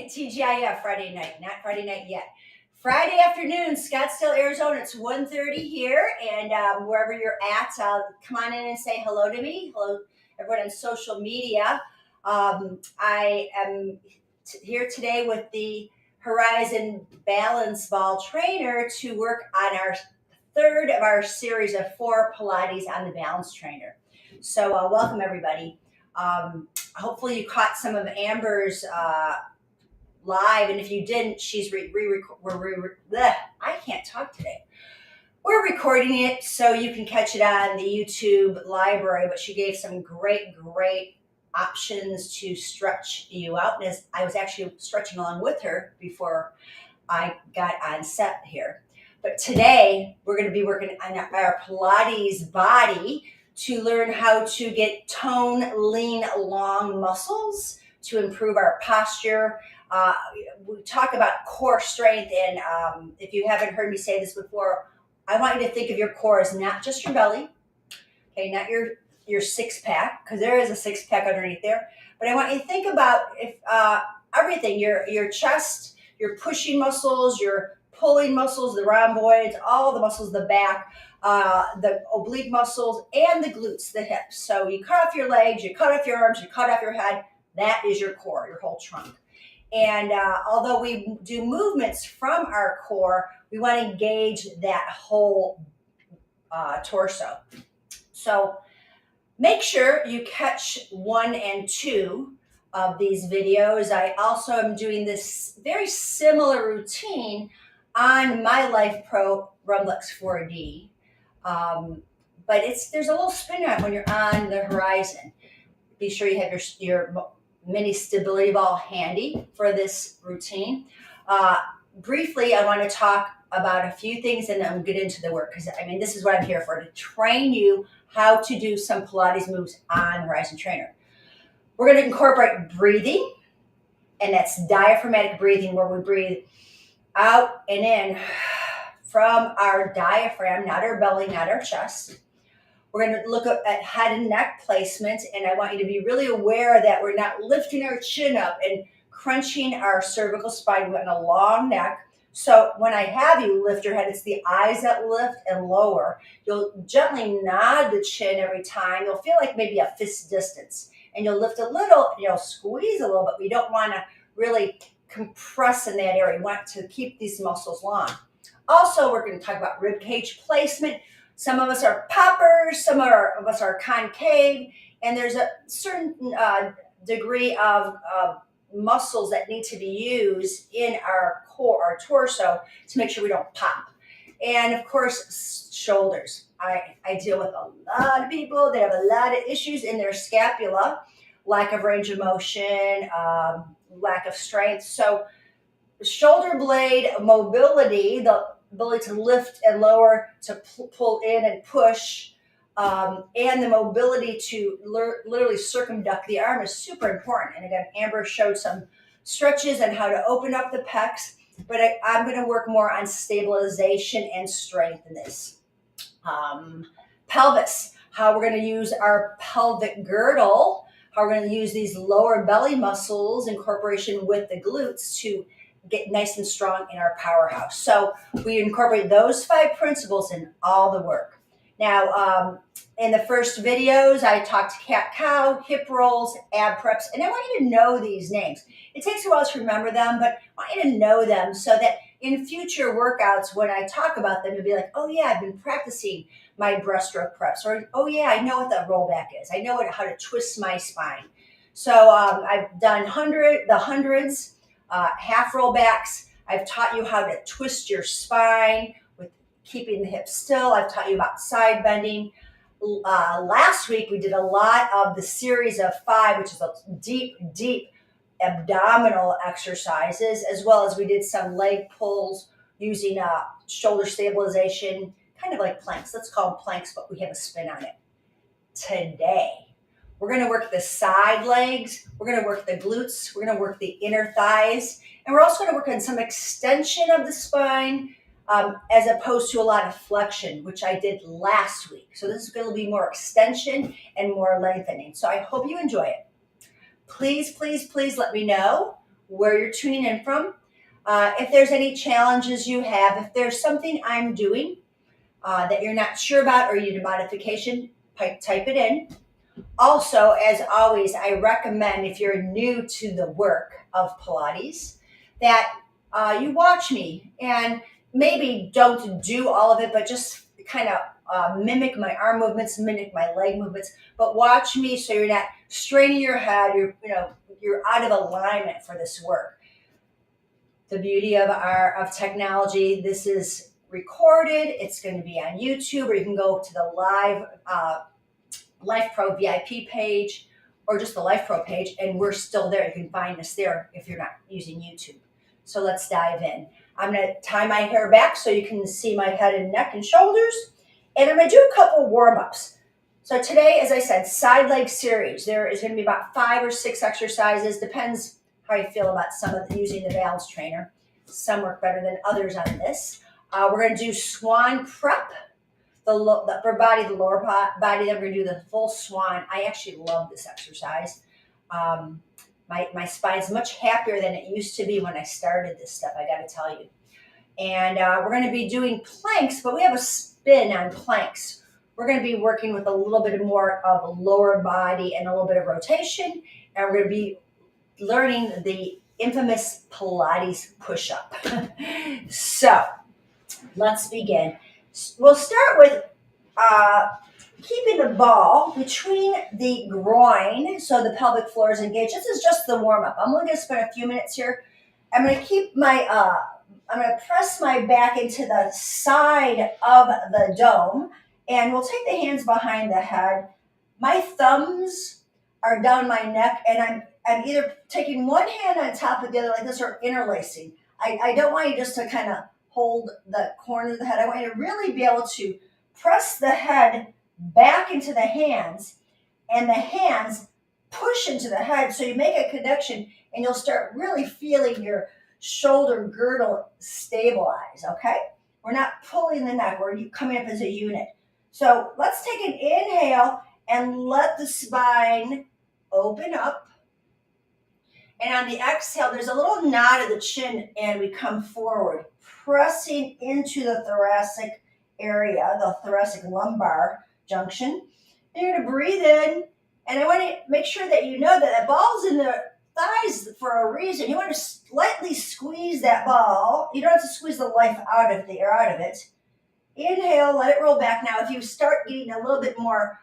TGIF Friday night, not Friday night yet. Friday afternoon, Scottsdale, Arizona. It's 1:30 here, and wherever you're at, come on in and say hello to me. Hello, everyone on social media. I am here today with the Horizon Balance Ball Trainer to work on our third of our series of 4 Pilates on the Balance Trainer. So welcome, everybody. Hopefully you caught some of Amber's live, and if you didn't, she's I can't talk today. We're recording it so you can catch it on the YouTube library, but she gave some great options to stretch you out. And as I was actually stretching along with her before I got on set here. But today we're going to be working on our Pilates body to learn how to get tone, lean, long muscles to improve our posture. We talk about core strength, and if you haven't heard me say this before, I want you to think of your core as not just your belly, okay, not your six-pack, because there is a six-pack underneath there, but I want you to think about everything, your chest, your pushing muscles, your pulling muscles, the rhomboids, all the muscles, the back, the oblique muscles, and the glutes, the hips. So you cut off your legs, you cut off your arms, you cut off your head. That is your core, your whole trunk. And although we do movements from our core, we want to engage that whole torso. So make sure you catch 1 and 2 of these videos. I also am doing this very similar routine on my Lifepro Rumblux 4D. But there's a little spin on when you're on the Horizon. Be sure you have your mini stability ball handy for this routine. Briefly, I want to talk about a few things and then get into the work, because I mean, this is what I'm here for, to train you how to do some Pilates moves on Horizon Trainer. We're going to incorporate breathing, and that's diaphragmatic breathing, where we breathe out and in from our diaphragm, not our belly, not our chest. We're going to look at head and neck placement, and I want you to be really aware that we're not lifting our chin up and crunching our cervical spine. We want a long neck. So when I have you lift your head, it's the eyes that lift and lower. You'll gently nod the chin every time. You'll feel like maybe a fist distance, and you'll lift a little, squeeze a little, but we don't want to really compress in that area. We want to keep these muscles long. Also, we're going to talk about ribcage placement. Some of us are poppers, some of us are concave, and there's a certain degree of muscles that need to be used in our core, our torso, to make sure we don't pop. And of course, shoulders. I deal with a lot of people that have a lot of issues in their scapula, lack of range of motion, lack of strength. So shoulder blade mobility, the ability to lift and lower, to pull in and push, and the mobility to literally circumduct the arm is super important. And again, Amber showed some stretches and how to open up the pecs, but I'm going to work more on stabilization and strength in this. Pelvis, how we're going to use our pelvic girdle, how we're going to use these lower belly muscles in incorporation with the glutes to get nice and strong in our powerhouse. So we incorporate those 5 principles in all the work. Now, in the first videos, I talked cat-cow, hip rolls, ab preps, and I want you to know these names. It takes a while to remember them, but I want you to know them so that in future workouts, when I talk about them, you'll be like, oh yeah, I've been practicing my breaststroke preps, or oh yeah, I know what the rollback is. I know how to twist my spine. So I've done the hundreds, half rollbacks. I've taught you how to twist your spine with keeping the hips still. I've taught you about side bending. Last week, we did a lot of the series of 5, which is a deep abdominal exercises, as well as we did some leg pulls using shoulder stabilization, kind of like planks. Let's call them planks, but we have a spin on it. Today, we're going to work the side legs. We're going to work the glutes. We're going to work the inner thighs. And we're also going to work on some extension of the spine, as opposed to a lot of flexion, which I did last week. So this is going to be more extension and more lengthening. So I hope you enjoy it. Please let me know where you're tuning in from. If there's any challenges you have, if there's something I'm doing that you're not sure about or you need a modification, type it in. Also, as always, I recommend if you're new to the work of Pilates that you watch me and maybe don't do all of it, but just kind of mimic my arm movements, mimic my leg movements, but watch me so you're not straining your head. You're out of alignment for this work. The beauty of technology, this is recorded. It's going to be on YouTube, or you can go to the live Lifepro VIP page or just the Lifepro page, and we're still there. You can find us there if you're not using YouTube. So let's dive in. I'm going to tie my hair back so you can see my head and neck and shoulders, and I'm going to do a couple warm-ups. So today, as I said, side leg series. There is going to be about 5 or 6 exercises. Depends how you feel about some of using the balance trainer. Some work better than others on this. We're going to do swan prep. The upper body, the lower body, then we're going to do the full swan. I actually love this exercise. My spine's much happier than it used to be when I started this stuff, I got to tell you. And we're going to be doing planks, but we have a spin on planks. We're going to be working with a little bit more of lower body and a little bit of rotation. And we're going to be learning the infamous Pilates Push-Up. So let's begin. We'll start with keeping the ball between the groin so the pelvic floor is engaged. This is just the warm-up. I'm only going to spend a few minutes here. I'm going to keep I'm going to press my back into the side of the dome, and we'll take the hands behind the head. My thumbs are down my neck, and I'm either taking one hand on top of the other like this or interlacing. I don't want you just to kind of hold the corner of the head. I want you to really be able to press the head back into the hands, and the hands push into the head. So you make a connection, and you'll start really feeling your shoulder girdle stabilize, okay? We're not pulling the neck. We're coming up as a unit. So let's take an inhale and let the spine open up. And on the exhale, there's a little nod of the chin, and we come forward, pressing into the thoracic area, the thoracic lumbar junction. And you're going to breathe in, and I want to make sure that you know that the ball's in the thighs for a reason. You want to slightly squeeze that ball. You don't have to squeeze the life out of it. Inhale, let it roll back. Now, if you start getting a little bit more,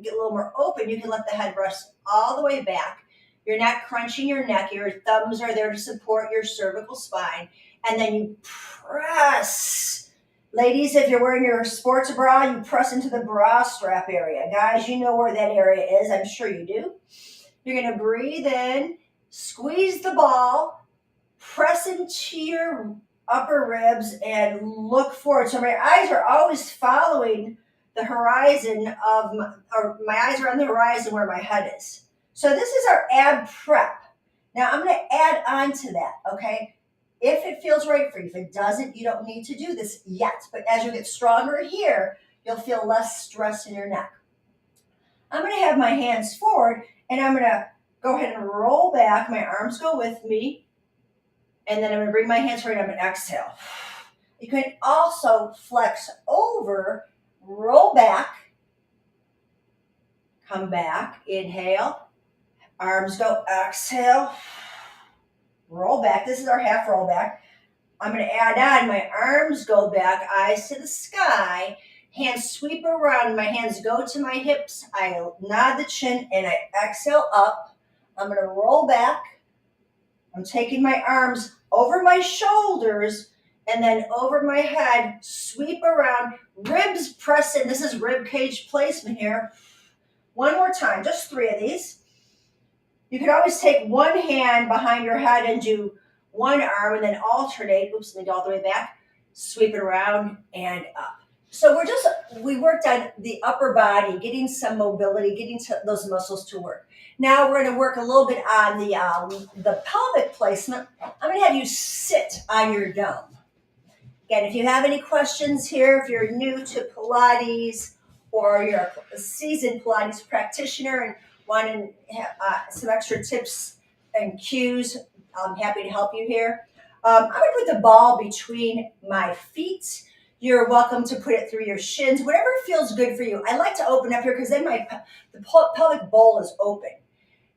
get a little more open, you can let the head rest all the way back. You're not crunching your neck. Your thumbs are there to support your cervical spine. And then you press. Ladies, if you're wearing your sports bra, you press into the bra strap area. Guys, you know where that area is. I'm sure you do. You're going to breathe in, squeeze the ball, press into your upper ribs, and look forward. So my eyes are always following the horizon my eyes are on the horizon where my head is. So this is our ab prep. Now I'm going to add on to that, okay? If it feels right for you. If it doesn't, you don't need to do this yet. But as you get stronger here, you'll feel less stress in your neck. I'm going to have my hands forward, and I'm going to go ahead and roll back. My arms go with me. And then I'm going to bring my hands forward, and I'm going to exhale. You can also flex over, roll back, come back, inhale, arms go, exhale, roll back. This is our half roll back. I'm going to add on, my arms go back, eyes to the sky, hands sweep around, my hands go to my hips, I nod the chin, and I exhale up. I'm going to roll back. I'm taking my arms over my shoulders and then over my head, sweep around, ribs press in. This is ribcage placement here. One more time, just 3 of these. You could always take one hand behind your head and do one arm and then alternate. Oops, let me go all the way back. Sweep it around and up. So we worked on the upper body, getting some mobility, getting those muscles to work. Now we're going to work a little bit on the pelvic placement. I'm going to have you sit on your dome. Again, if you have any questions here, if you're new to Pilates or you're a seasoned Pilates practitioner and want to have some extra tips and cues, I'm happy to help you here. I'm going to put the ball between my feet. You're welcome to put it through your shins, whatever feels good for you. I like to open up here because then the pelvic bowl is open.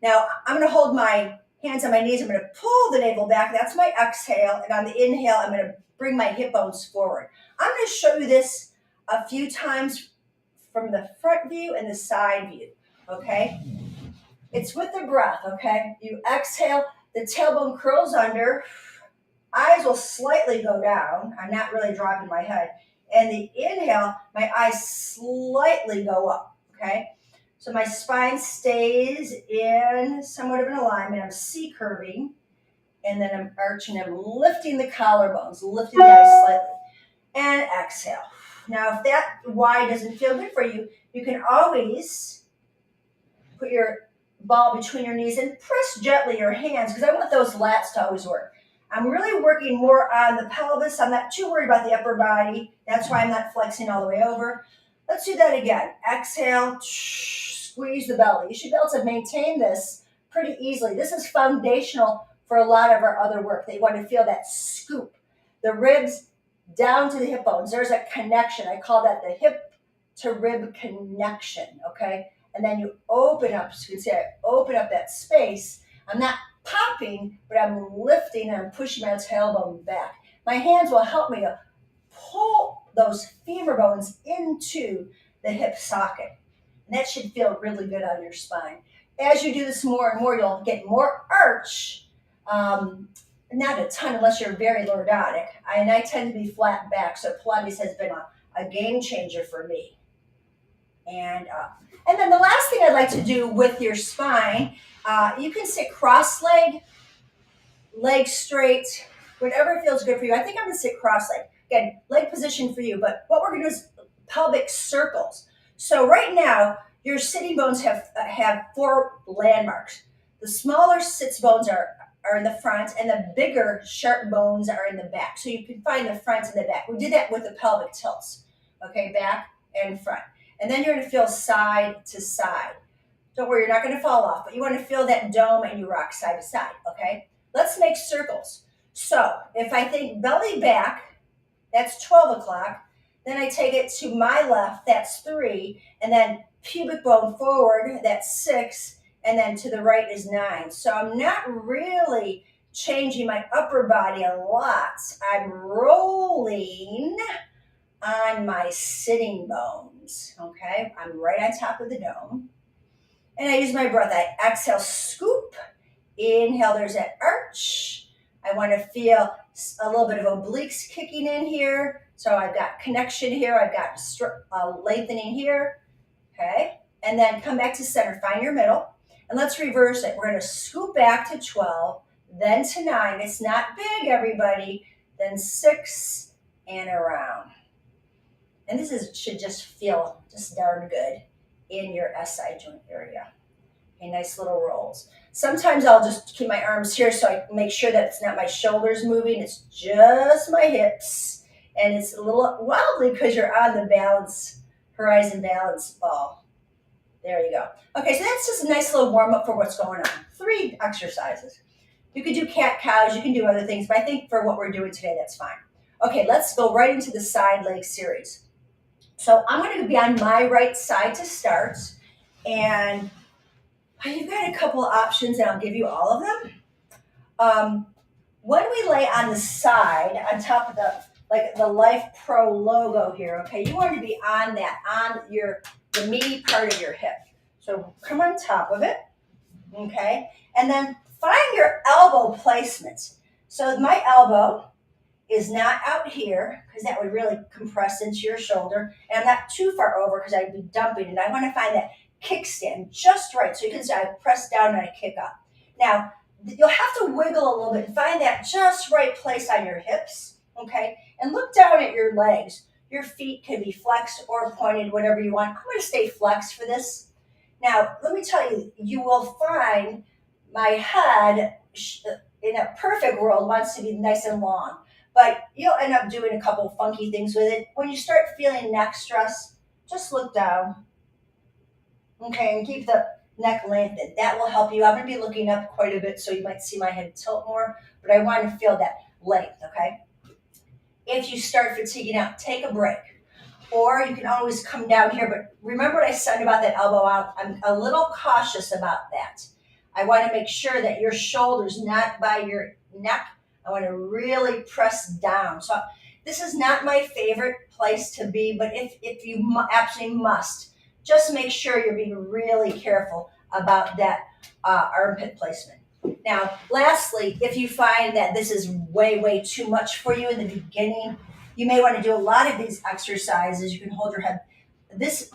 Now, I'm going to hold my hands on my knees. I'm going to pull the navel back. That's my exhale. And on the inhale, I'm going to bring my hip bones forward. I'm going to show you this a few times from the front view and the side view, okay? It's with the breath, okay? You exhale, the tailbone curls under, eyes will slightly go down. I'm not really dropping my head. And the inhale, my eyes slightly go up, okay? So my spine stays in somewhat of an alignment. I'm C-curving, and then I'm arching. I'm lifting the collarbones, lifting the eyes slightly, and exhale. Now, if that Y doesn't feel good for you, you can always put your ball between your knees and press gently your hands, because I want those lats to always work. I'm really working more on the pelvis. I'm not too worried about the upper body. That's why I'm not flexing all the way over. Let's do that again. Exhale, squeeze the belly. You should be able to maintain this pretty easily. This is foundational for a lot of our other work. They want to feel that scoop. The ribs down to the hip bones. There's a connection. I call that the hip to rib connection, okay? And then you open up, so you can see I open up that space. I'm not popping, but I'm lifting and I'm pushing my tailbone back. My hands will help me to pull those femur bones into the hip socket. And that should feel really good on your spine. As you do this more and more, you'll get more arch. Not a ton unless you're very lordotic. And I tend to be flat back, so Pilates has been a game changer for me. And then the last thing I'd like to do with your spine, you can sit cross-legged, legs straight, whatever feels good for you. I think I'm going to sit cross-legged. Again, leg position for you, but what we're going to do is pelvic circles. So right now, your sitting bones have 4 landmarks. The smaller sits bones are in the front, and the bigger sharp bones are in the back. So you can find the front and the back. We did that with the pelvic tilts, okay, back and front. And then you're going to feel side to side. Don't worry, you're not going to fall off, but you want to feel that dome and you rock side to side, okay? Let's make circles. So if I think belly back, that's 12 o'clock. Then I take it to my left, that's 3. And then pubic bone forward, that's 6. And then to the right is 9. So I'm not really changing my upper body a lot. I'm rolling on my sitting bones, okay? I'm right on top of the dome. And I use my breath. I exhale, scoop. Inhale, there's that arch. I want to feel a little bit of obliques kicking in here. So I've got connection here. I've got lengthening here, okay? And then come back to center. Find your middle. And let's reverse it. We're going to scoop back to 12, then to 9. It's not big, everybody. Then 6 and around. And this should just feel just darn good in your SI joint area. Okay, nice little rolls. Sometimes I'll just keep my arms here so I make sure that it's not my shoulders moving. It's just my hips. And it's a little wobbly because you're on the balance, horizon balance ball. There you go. Okay, so that's just a nice little warm up for what's going on. 3 exercises. You could do cat-cows, you can do other things, but I think for what we're doing today, that's fine. Okay, let's go right into the side leg series. So I'm going to be on my right side to start, and you've got a couple of options, and I'll give you all of them. When we lay on the side, on top of the Lifepro logo here, okay, you want to be on that, on the meaty part of your hip. So come on top of it, okay, and then find your elbow placement. So my elbow is not out here because that would really compress into your shoulder, and I'm not too far over because I'd be dumping it. I want to find that kickstand just right, so you can see I press down and I kick up. Now you'll have to wiggle a little bit and find that just right place on your hips, okay, and look down at your legs. Your feet can be flexed or pointed, whatever you want. I'm going to stay flexed for this. Now let me tell you, you will find my head in a perfect world wants to be nice and long, but you'll end up doing a couple funky things with it. When you start feeling neck stress, just look down, okay, and keep the neck lengthen. That will help you. I'm going to be looking up quite a bit, so you might see my head tilt more, but I want to feel that length, okay? If you start fatiguing out, take a break. Or you can always come down here, but remember what I said about that elbow out? I'm a little cautious about that. I want to make sure that your shoulder's not by your neck. I want to really press down. So this is not my favorite place to be, but if you absolutely must, just make sure you're being really careful about that armpit placement. Now, lastly, if you find that this is way, way too much for you in the beginning, you may want to do a lot of these exercises. You can hold your head. This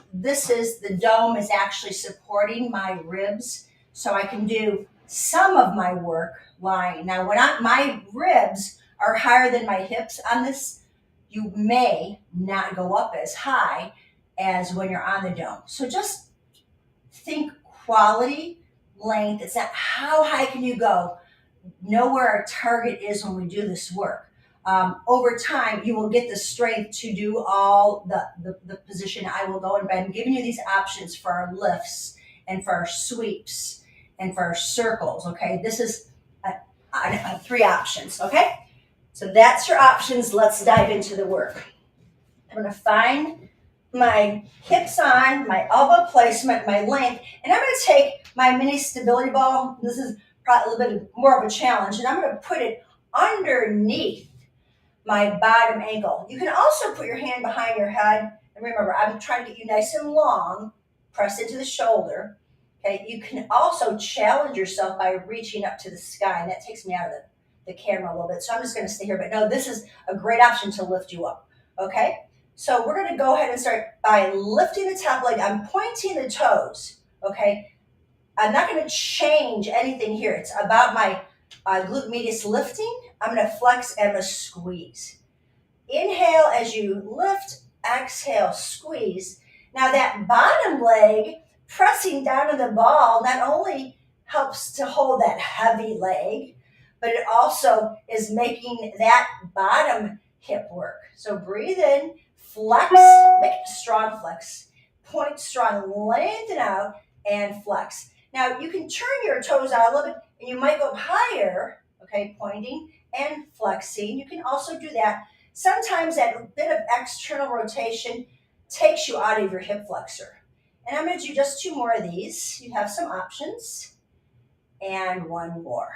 is, the dome is actually supporting my ribs, so I can do some of my work lying. Now, when my ribs are higher than my hips on this, you may not go up as high as when you're on the dome. So just think quality, length. It's not how high can you go. Know where our target is when we do this work. Over time, you will get the strength to do all the position I will go in. But I'm giving you these options for our lifts and for our sweeps and for our circles, okay? This is 3 options, okay? So that's your options. Let's dive into the work. I'm going to find my hips on, my elbow placement, my length, and I'm going to take my mini stability ball. This is probably a little bit more of a challenge, and I'm going to put it underneath my bottom ankle. You can also put your hand behind your head, and remember, I'm trying to get you nice and long, press into the shoulder. Okay, you can also challenge yourself by reaching up to the sky, and that takes me out of the camera a little bit, so I'm just going to stay here, but no, this is a great option to lift you up, okay? So we're going to go ahead and start by lifting the top leg. I'm pointing the toes, okay? I'm not going to change anything here. It's about my glute medius lifting. I'm going to flex and I'm going to squeeze. Inhale as you lift, exhale, squeeze. Now that bottom leg pressing down on the ball not only helps to hold that heavy leg, but it also is making that bottom hip work. So breathe in, flex, make it a strong flex. Point strong, lengthen out, and flex. Now you can turn your toes out a little bit, and you might go higher, okay, pointing and flexing. You can also do that. Sometimes that bit of external rotation takes you out of your hip flexor. And I'm going to do just 2 more of these. You have some options. And 1 more.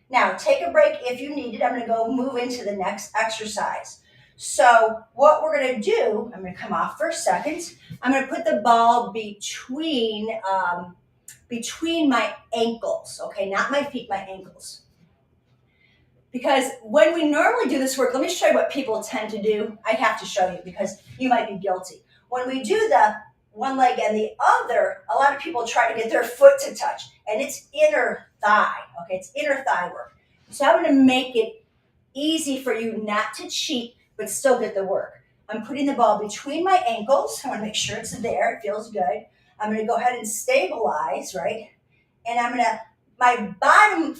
Now, take a break if you need it. I'm going to go move into the next exercise. So what we're going to do, I'm going to come off for a second. I'm going to put the ball between my ankles, okay? Not my feet, my ankles. Because when we normally do this work, let me show you what people tend to do. I have to show you because you might be guilty. When we do the one leg and the other, a lot of people try to get their foot to touch, and it's inner thigh, okay? It's inner thigh work. So I'm going to make it easy for you not to cheat, but still get the work. I'm putting the ball between my ankles. I want to make sure it's there. It feels good. I'm going to go ahead and stabilize, right? And I'm going to, my bottom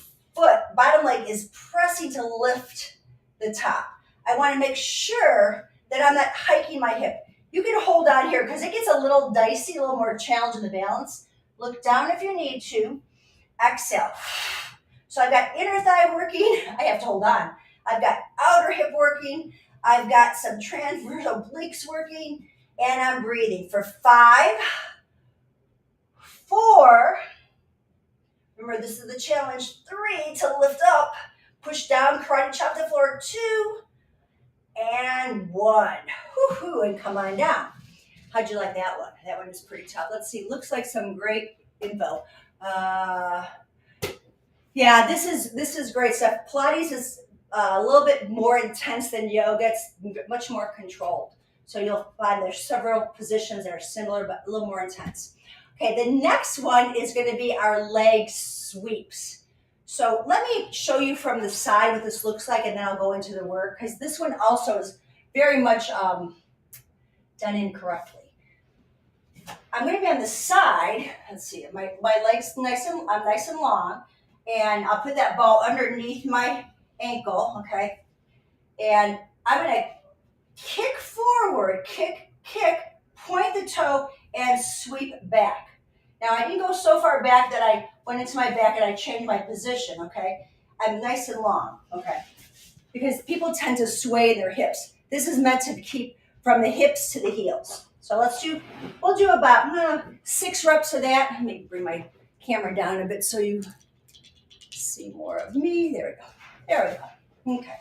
leg is pressing to lift the top. I want to make sure that I'm not hiking my hip. You can hold on here because it gets a little dicey, a little more challenging the balance. Look down if you need to. Exhale. So I've got inner thigh working. I have to hold on. I've got outer hip working. I've got some transverse obliques working. And I'm breathing for 5, 4. Remember, this is the challenge. 3 to lift up. Push down, karate chop the floor. 2. And 1. Woo-hoo, and come on down. How'd you like that one? That one is pretty tough. Let's see. Looks like some great info. Yeah, this is great stuff. Pilates is a little bit more intense than yoga. It's much more controlled. So you'll find there's several positions that are similar, but a little more intense. Okay, the next one is going to be our leg sweeps. So let me show you from the side what this looks like, and then I'll go into the work, because this one also is very much done incorrectly. I'm going to be on the side. Let's see, my legs nice and long, and I'll put that ball underneath my ankle, okay? And I'm going to kick forward, kick, point the toe, and sweep back. Now I didn't go so far back that I went into my back and I changed my position, okay? I'm nice and long, okay? Because people tend to sway their hips. This is meant to keep from the hips to the heels. So we'll do about 6 reps of that. Let me bring my camera down a bit so you see more of me. There we go. There we go. Okay.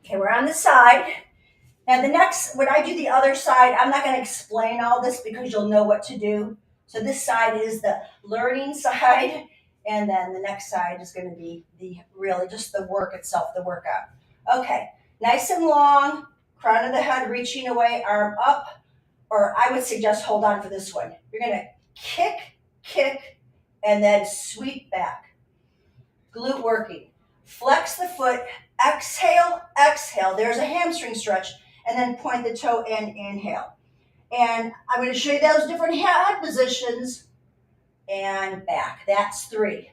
Okay, we're on the side. Now the next, when I do the other side, I'm not going to explain all this because you'll know what to do. So this side is the learning side, and then the next side is going to be really just the work itself, the workout. Okay, nice and long, crown of the head reaching away, arm up, or I would suggest hold on for this one. You're going to kick, and then sweep back. Glute working. Flex the foot, exhale. There's a hamstring stretch, and then point the toe in, inhale. And I'm going to show you those different head positions and back. That's 3.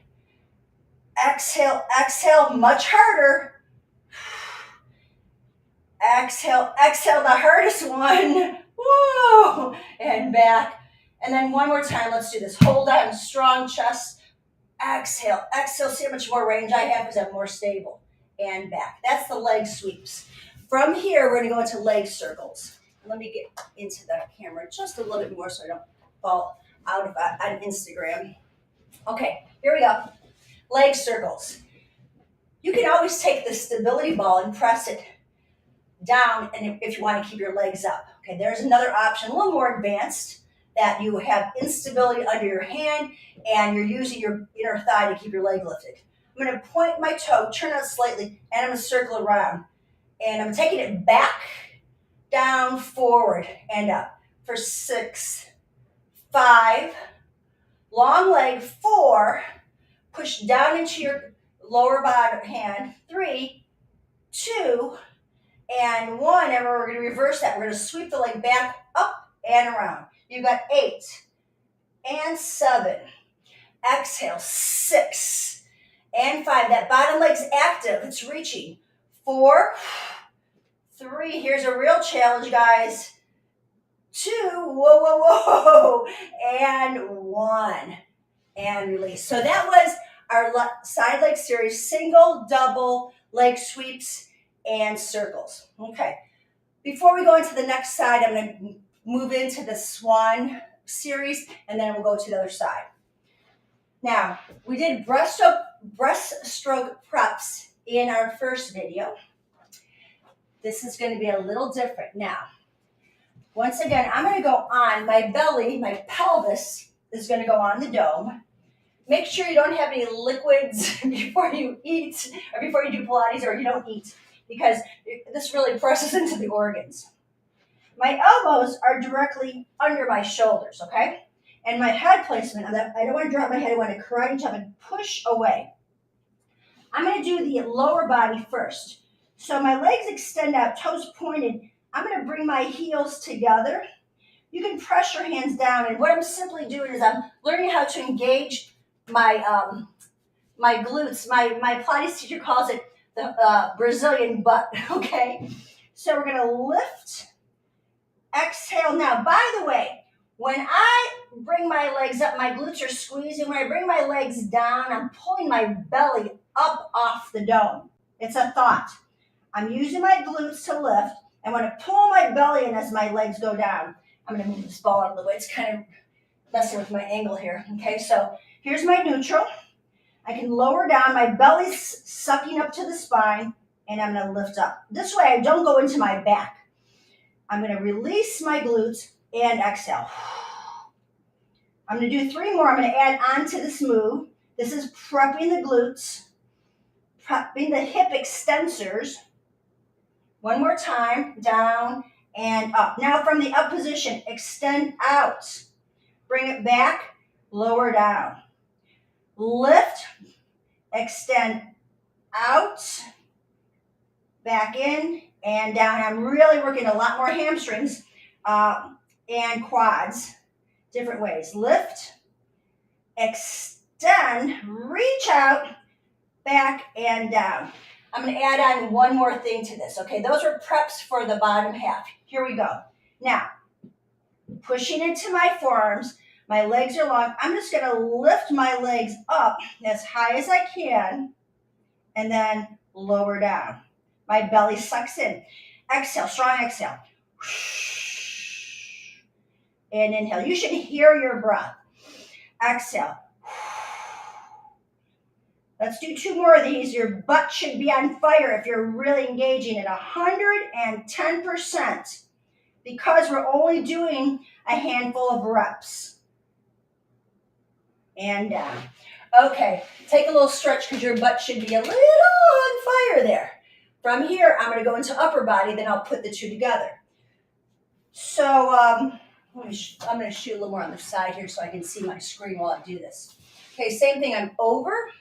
Exhale, much harder. Exhale, the hardest one. Whoa, and back. And then one more time, let's do this. Hold on, strong chest. Exhale, see how much more range I have because I'm more stable. And back. That's the leg sweeps. From here, we're going to go into leg circles. Let me get into the camera just a little bit more so I don't fall out of on Instagram. Okay, here we go. Leg circles. You can always take the stability ball and press it down, and if you want to keep your legs up. Okay, there's another option, a little more advanced, that you have instability under your hand and you're using your inner thigh to keep your leg lifted. I'm going to point my toe, turn out slightly, and I'm going to circle around. And I'm taking it back, down, forward, and up. For 6, 5, long leg, 4, push down into your lower bottom hand, 3, 2, and 1. And we're going to reverse that. We're going to sweep the leg back, up, and around. You got 8 and 7. Exhale, 6 and 5. That bottom leg's active. It's reaching. 4, 3. Here's a real challenge, guys. 2, whoa, and 1. And release. So that was our side leg series, single, double, leg sweeps, and circles. Okay. Before we go into the next side, I'm going to move into the swan series, and then we'll go to the other side. Now, we did breaststroke preps in our first video. This is going to be a little different. Now, once again, I'm going to go on my belly, my pelvis is going to go on the dome. Make sure you don't have any liquids before you eat or before you do Pilates or you don't eat, because this really presses into the organs. My elbows are directly under my shoulders, okay? And my head placement, I don't want to drop my head, I want to karate chop and push away. I'm going to do the lower body first. So my legs extend out, toes pointed. I'm going to bring my heels together. You can press your hands down, and what I'm simply doing is I'm learning how to engage my my glutes. My Pilates teacher calls it the Brazilian butt, okay? So we're going to lift. Exhale. Now, by the way, when I bring my legs up, my glutes are squeezing. When I bring my legs down, I'm pulling my belly up off the dome. It's a thought. I'm using my glutes to lift, and when I pull my belly in as my legs go down, I'm going to move this ball out of the way. It's kind of messing with my angle here. Okay, so here's my neutral. I can lower down. My belly's sucking up to the spine, and I'm going to lift up. This way, I don't go into my back. I'm going to release my glutes and exhale. I'm going to do 3 more. I'm going to add on to this move. This is prepping the glutes, prepping the hip extensors. One more time, down and up. Now from the up position, extend out. Bring it back, lower down. Lift, extend out, back in, and down. I'm really working a lot more hamstrings and quads, different ways. Lift, extend, reach out, back and down. I'm going to add on one more thing to this. Okay, those are preps for the bottom half. Here we go. Now, pushing into my forearms, My legs are long. I'm just going to lift my legs up as high as I can and then lower down. My belly sucks in. Exhale, strong exhale. And inhale. You should hear your breath. Exhale. Let's do 2 more of these. Your butt should be on fire if you're really engaging at 110% because we're only doing a handful of reps. And down. Okay, take a little stretch because your butt should be a little on fire there. From here, I'm going to go into upper body, then I'll put the 2 together. So I'm going to shoot a little more on the side here so I can see my screen while I do this. Okay, same thing. I'm over.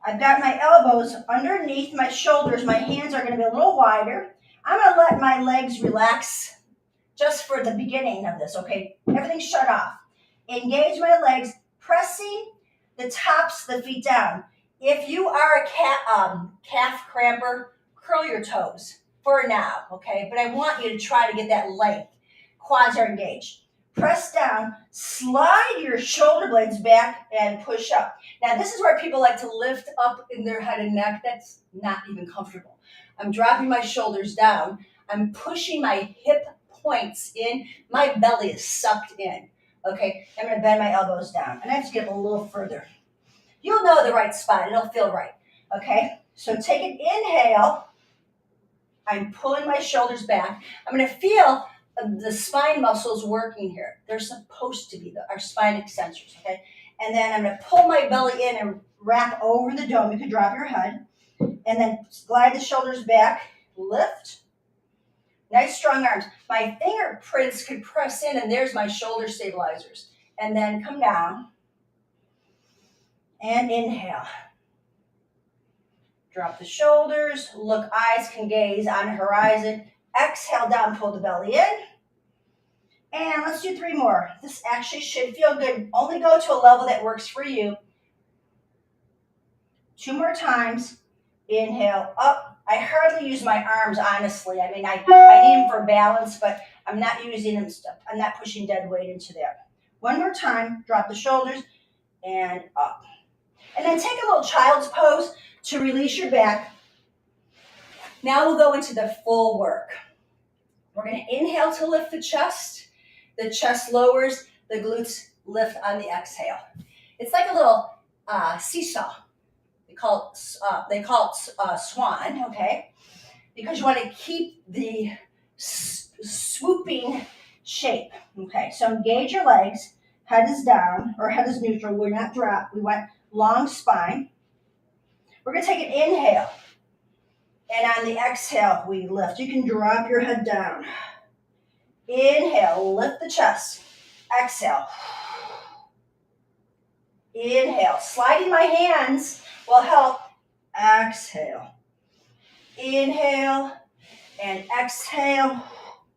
I've got my elbows underneath my shoulders. My hands are going to be a little wider. I'm going to let my legs relax just for the beginning of this, okay? Everything shut off. Engage my legs, pressing the tops of the feet down. If you are a calf cramper, curl your toes for now, okay? But I want you to try to get that length. Quads are engaged. Press down, slide your shoulder blades back, and push up. Now, this is where people like to lift up in their head and neck. That's not even comfortable. I'm dropping my shoulders down. I'm pushing my hip points in. My belly is sucked in, okay? I'm going to bend my elbows down, and I have to get a little further. You'll know the right spot. It'll feel right, okay? So take an inhale. I'm pulling my shoulders back. I'm going to feel the spine muscles working here. They're supposed to be our spine extensors, okay? And then I'm going to pull my belly in and wrap over the dome. You can drop your head. And then glide the shoulders back. Lift. Nice strong arms. My fingerprints could press in, and there's my shoulder stabilizers. And then come down. And inhale. Drop the shoulders. Look, eyes can gaze on the horizon. Exhale down, pull the belly in. And let's do 3 more. This actually should feel good. Only go to a level that works for you. 2 more times. Inhale, up. I hardly use my arms, honestly. I mean, I need them for balance, but I'm not using them. I'm not pushing dead weight into there. 1 more time. Drop the shoulders and up. And then take a little child's pose to release your back. Now we'll go into the full work. We're going to inhale to lift the chest. The chest lowers, the glutes lift on the exhale. It's like a little seesaw. They call it swan, okay? Because you want to keep the swooping shape, okay? So engage your legs. Head is down, or head is neutral. We're not dropped. We went long spine. We're going to take an inhale. And on the exhale, we lift. You can drop your head down. Inhale, lift the chest. Exhale. Inhale. Sliding my hands will help. Exhale. Inhale and exhale.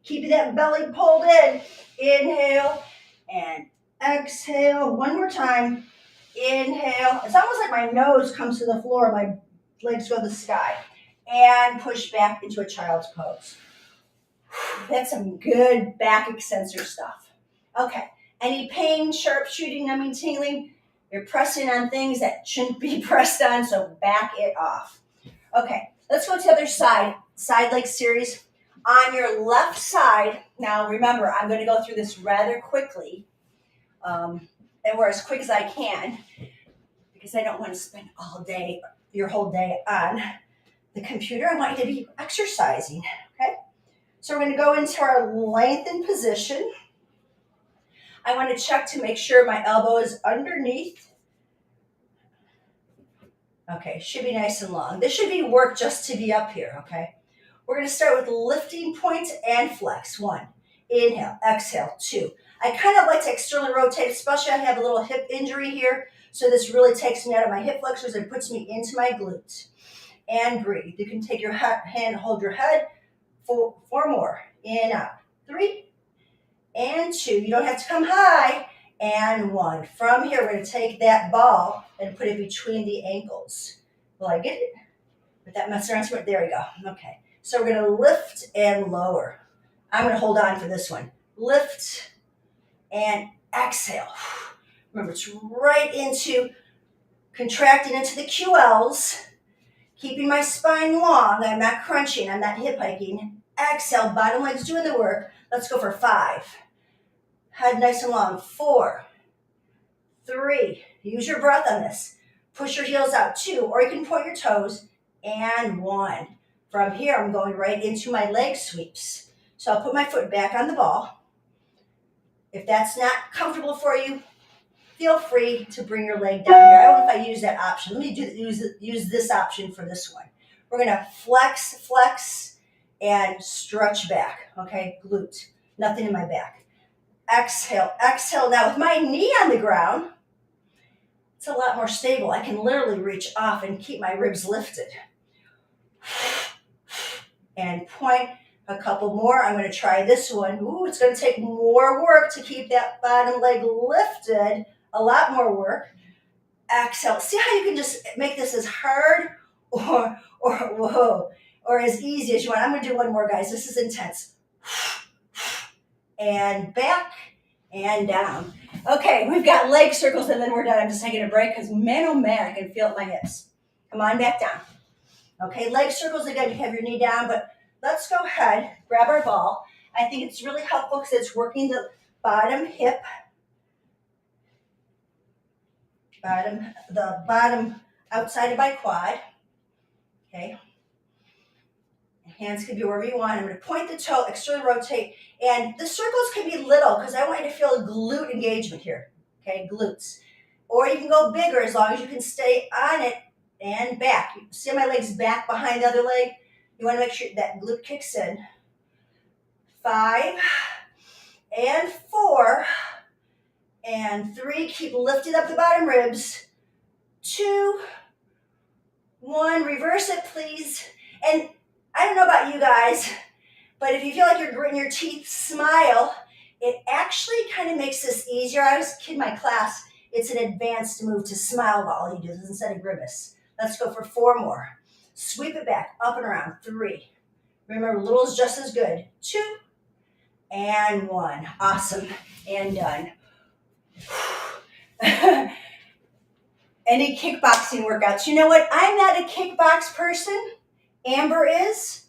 Keeping that belly pulled in. Inhale and exhale. 1 more time. Inhale. It's almost like my nose comes to the floor. My legs go to the sky. And push back into a child's pose. That's some good back extensor stuff. Okay. Any pain, sharp shooting, numbing, tingling? You're pressing on things that shouldn't be pressed on, so back it off. Okay. Let's go to the other side. Side leg series. On your left side, now remember, I'm going to go through this rather quickly. And we're as quick as I can because I don't want to spend all day, your whole day on the computer. I want you to be exercising, okay? So we're going to go into our lengthened position. I want to check to make sure my elbow is underneath. Okay, should be nice and long. This should be work just to be up here, okay? We're going to start with lifting points and flex. 1, inhale, exhale, 2. I kind of like to externally rotate, especially I have a little hip injury here. So this really takes me out of my hip flexors and puts me into my glutes. And breathe. You can take your hand, hold your head. 4 more. In, out. 3 and 2. You don't have to come high. And 1. From here, we're going to take that ball and put it between the ankles. Will I get it? With that mess around, there we go. Okay. So we're gonna lift and lower. I'm gonna hold on for this one. Lift and exhale. Remember, it's right into contracting into the QLs, keeping my spine long. I'm not crunching, I'm not hip hiking. Exhale, bottom leg's doing the work. Let's go for 5. Head nice and long. 4, 3, use your breath on this. Push your heels out. 2, or you can point your toes. And 1. From here, I'm going right into my leg sweeps. So I'll put my foot back on the ball. If that's not comfortable for you, feel free to bring your leg down here. I don't know if I use that option. Let me use this option for this one. We're gonna flex, and stretch back, okay? Glute, nothing in my back. Exhale. Now with my knee on the ground, it's a lot more stable. I can literally reach off and keep my ribs lifted. And point. A couple more. I'm going to try this one. Ooh, it's going to take more work to keep that bottom leg lifted. A lot more work. Exhale. See how you can just make this as hard or as easy as you want. I'm going to do one more, guys. This is intense. And back and down. Okay, we've got leg circles and then we're done. I'm just taking a break because man, oh man, I can feel it in my hips. Come on back down. Okay, leg circles again. You have your knee down, but let's go ahead, grab our ball. I think it's really helpful because it's working the bottom hip, the bottom outside of my quad. Okay. Hands can be wherever you want. I'm going to point the toe, externally rotate, and the circles can be little because I want you to feel a glute engagement here. Okay, glutes. Or you can go bigger as long as you can stay on it and back. You see my legs back behind the other leg? You want to make sure that glute kicks in. 5 and 4 and 3. Keep lifting up the bottom ribs. 2, 1. Reverse it, please. And I don't know about you guys, but if you feel like you're gritting your teeth, smile. It actually kind of makes this easier. I always kid my class, it's an advanced move to smile while all you do instead of grimace. Let's go for 4 more. Sweep it back, up and around. 3. Remember, little is just as good. 2 and 1. Awesome. And done. Any kickboxing workouts? You know what? I'm not a kickbox person. Amber is.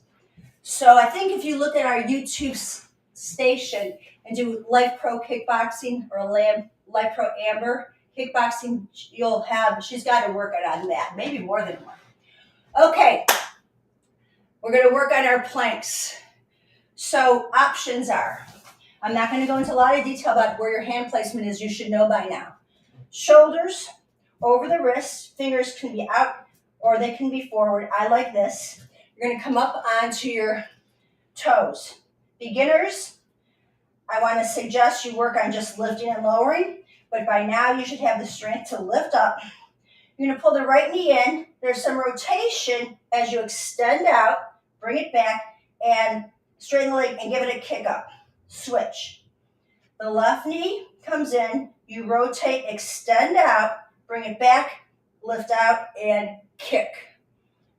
So I think if you look at our YouTube station and do Lifepro kickboxing or Lifepro Amber kickboxing, you'll have, she's got a workout on that. Maybe more than one. Okay, we're going to work on our planks. So options are, I'm not going to go into a lot of detail about where your hand placement is. You should know by now. Shoulders over the wrists. Fingers can be out or they can be forward. I like this. You're going to come up onto your toes. Beginners, I want to suggest you work on just lifting and lowering. But by now you should have the strength to lift up. You're going to pull the right knee in. There's some rotation as you extend out, bring it back, and straighten the leg and give it a kick up. Switch. The left knee comes in. You rotate, extend out, bring it back, lift out, and kick.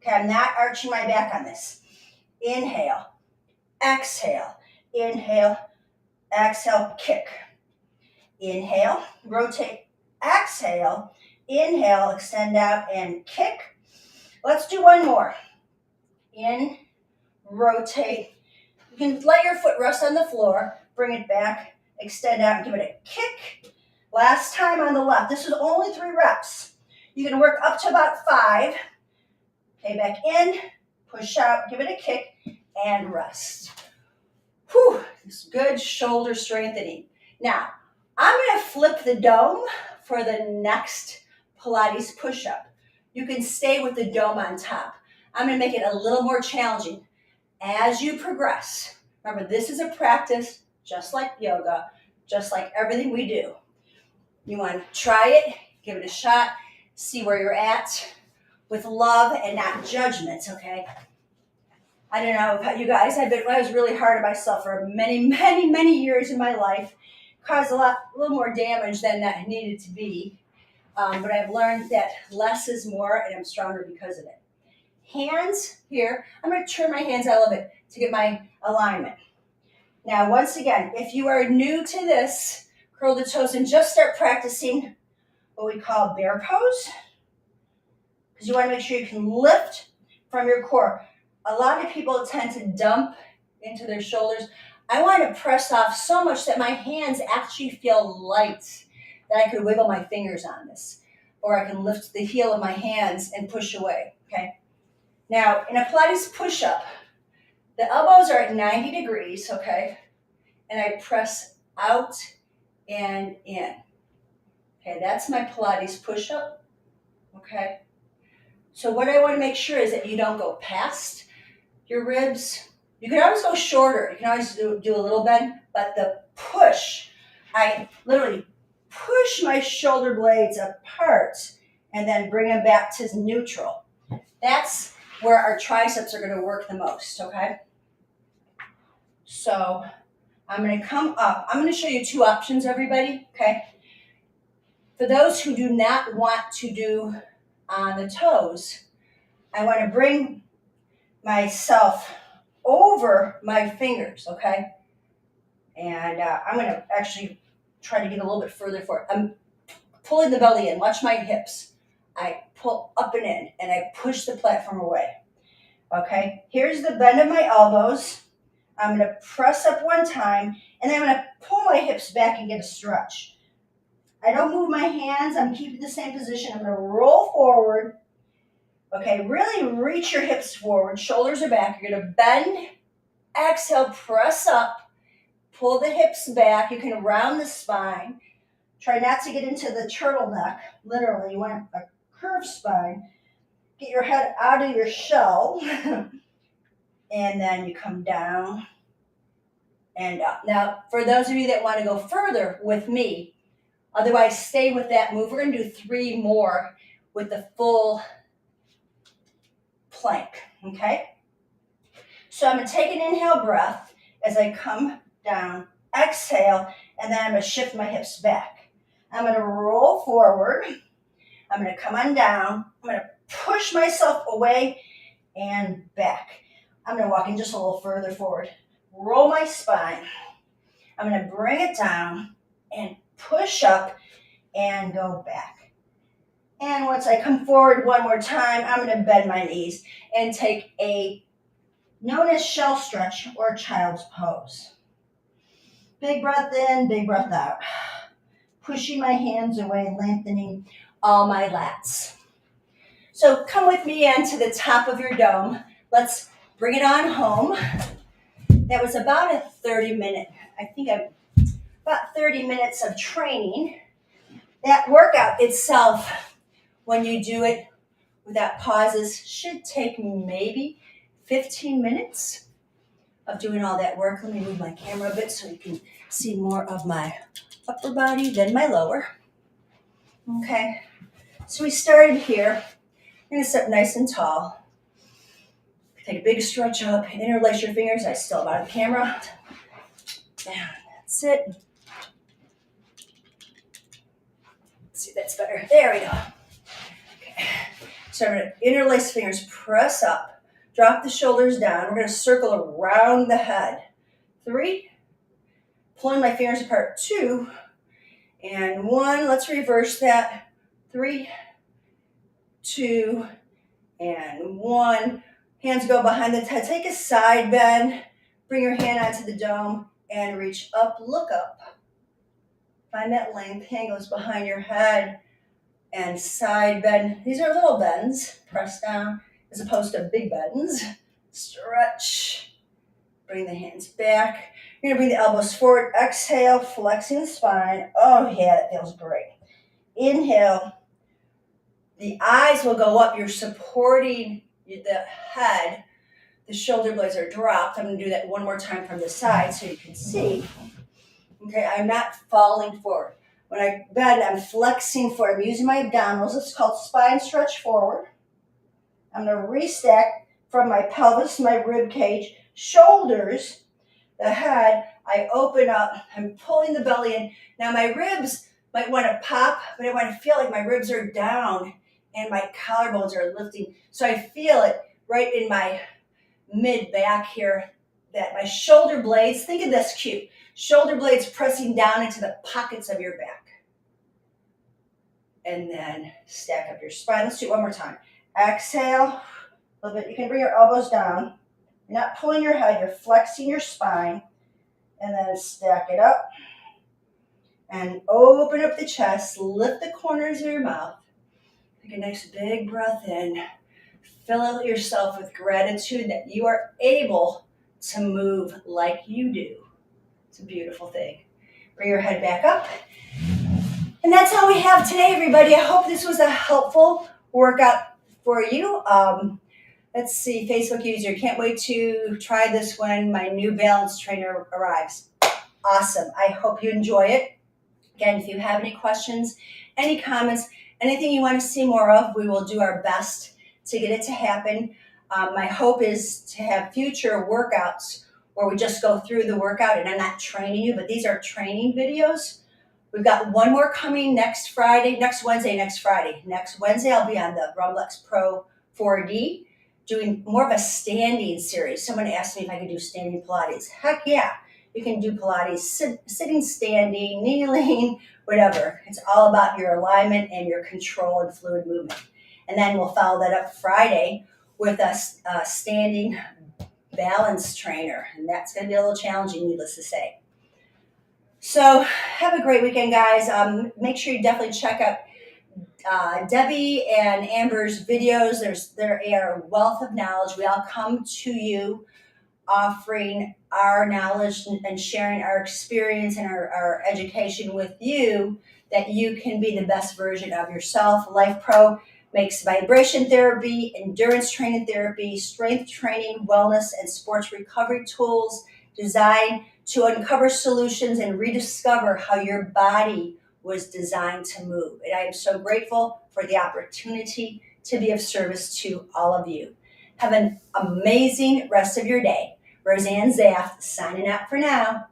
Okay, I'm not arching my back on this. Inhale, exhale, inhale, exhale, kick. Inhale, rotate, exhale, inhale, extend out, and kick. Let's do one more. In, rotate. You can let your foot rest on the floor, bring it back, extend out, and give it a kick. Last time on the left. This is only 3 reps. You can work up to about 5. Okay, back in, push out, give it a kick, and rest. Whew, it's good shoulder strengthening. Now, I'm going to flip the dome for the next Pilates push-up. You can stay with the dome on top. I'm going to make it a little more challenging as you progress. Remember, this is a practice just like yoga, just like everything we do. You want to try it, give it a shot, see where you're at with love and not judgment, okay? I don't know about you guys. I was really hard on myself for many years in my life. Caused a little more damage than that needed to be. But I've learned that less is more, and I'm stronger because of it. Hands here. I'm going to turn my hands a little bit to get my alignment. Now, once again, if you are new to this, curl the toes and just start practicing what we call bear pose, because you want to make sure you can lift from your core. A lot of people tend to dump into their shoulders. I want to press off so much that my hands actually feel light, that I could wiggle my fingers on this, or I can lift the heel of my hands and push away, okay? Now, in a Pilates push-up, the elbows are at 90 degrees, okay? And I press out and in. Okay, that's my Pilates push-up, okay? So what I want to make sure is that you don't go past your ribs. You can always go shorter. You can always do a little bend, but the push, I literally push my shoulder blades apart and then bring them back to neutral. That's where our triceps are going to work the most, okay? So I'm going to come up. I'm going to show you two options, everybody, okay? For those who do not want to do on the toes, I want to bring myself over my fingers, okay? And I'm going to actually try to get a little bit further forward. I'm pulling the belly in. Watch my hips. I pull up and in, and I push the platform away, okay? Here's the bend of my elbows. I'm going to press up one time, and then I'm going to pull my hips back and get a stretch. I don't move my hands. I'm keeping the same position. I'm going to roll forward. Okay, really reach your hips forward. Shoulders are back. You're going to bend. Exhale, press up. Pull the hips back. You can round the spine. Try not to get into the turtleneck. Literally, you want a curved spine. Get your head out of your shell. And then you come down and up. Now, for those of you that want to go further with me, otherwise stay with that move. We're going to do 3 more with the full plank, okay? So I'm going to take an inhale breath as I come down, exhale, and then I'm going to shift my hips back. I'm going to roll forward. I'm going to come on down. I'm going to push myself away and back. I'm going to walk in just a little further forward. Roll my spine. I'm going to bring it down and push up and go back. And once I come forward one more time, I'm going to bend my knees and take a known as shell stretch or child's pose. Big breath in, big breath out. Pushing my hands away, lengthening all my lats. So come with me into the top of your dome. Let's bring it on home. That was about a 30-minute, about 30 minutes of training. That workout itself, when you do it without pauses, should take maybe 15 minutes of doing all that work. Let me move my camera a bit so you can see more of my upper body than my lower. Okay, so we started here. You're going to sit nice and tall. Take a big stretch up, interlace your fingers. I still have out of the camera. Down, that's it. Let's see, that's better. There we go. Okay, so I'm going to interlace fingers, press up, drop the shoulders down. We're going to circle around the head. 3, pulling my fingers apart. 2, and 1. Let's reverse that. 3, 2, and 1. Hands go behind the head. Take a side bend. Bring your hand onto the dome and reach up, look up. Find that length. Hand goes behind your head and side bend. These are little bends. Press down as opposed to big bends. Stretch. Bring the hands back. You're going to bring the elbows forward. Exhale, flexing the spine. Oh, yeah, that feels great. Inhale. The eyes will go up. You're supporting the head. The shoulder blades are dropped. I'm going to do that one more time from the side so you can see. Okay, I'm not falling forward. When I bend, I'm flexing forward. I'm using my abdominals. It's called spine stretch forward. I'm going to restack from my pelvis, my rib cage, shoulders, the head. I open up. I'm pulling the belly in. Now my ribs might want to pop, but I want to feel like my ribs are down and my collarbones are lifting. So I feel it right in my mid back here, that my shoulder blades, think of this cute, shoulder blades pressing down into the pockets of your back. And then stack up your spine. Let's do it one more time. Exhale a little bit. You can bring your elbows down. You're not pulling your head, you're flexing your spine. And then stack it up. And open up the chest, lift the corners of your mouth. Take a nice big breath in. Fill out yourself with gratitude that you are able to move like you do. It's a beautiful thing. Bring your head back up. And that's all we have today, everybody. I hope this was a helpful workout for you. Let's see, Facebook user, can't wait to try this when my new balance trainer arrives. Awesome. I hope you enjoy it. Again, if you have any questions, any comments, anything you want to see more of, we will do our best to get it to happen. My hope is to have future workouts where we just go through the workout and I'm not training you, but these are training videos. We've got one more coming next Wednesday. Next Wednesday, I'll be on the Ribcage Pro 4D doing more of a standing series. Someone asked me if I could do standing Pilates. Heck yeah. You can do Pilates sitting, standing, kneeling, whatever. It's all about your alignment and your control and fluid movement. And then we'll follow that up Friday with a standing balance trainer. And that's going to be a little challenging, needless to say. So have a great weekend, guys. Make sure you definitely check out Debbie and Amber's videos. There are a wealth of knowledge. We all come to you offering our knowledge and sharing our experience and our education with you, that you can be the best version of yourself. Lifepro makes vibration therapy, endurance training therapy, strength training, wellness, and sports recovery tools designed to uncover solutions and rediscover how your body was designed to move. And I am so grateful for the opportunity to be of service to all of you. Have an amazing rest of your day. Roseann signing out for now.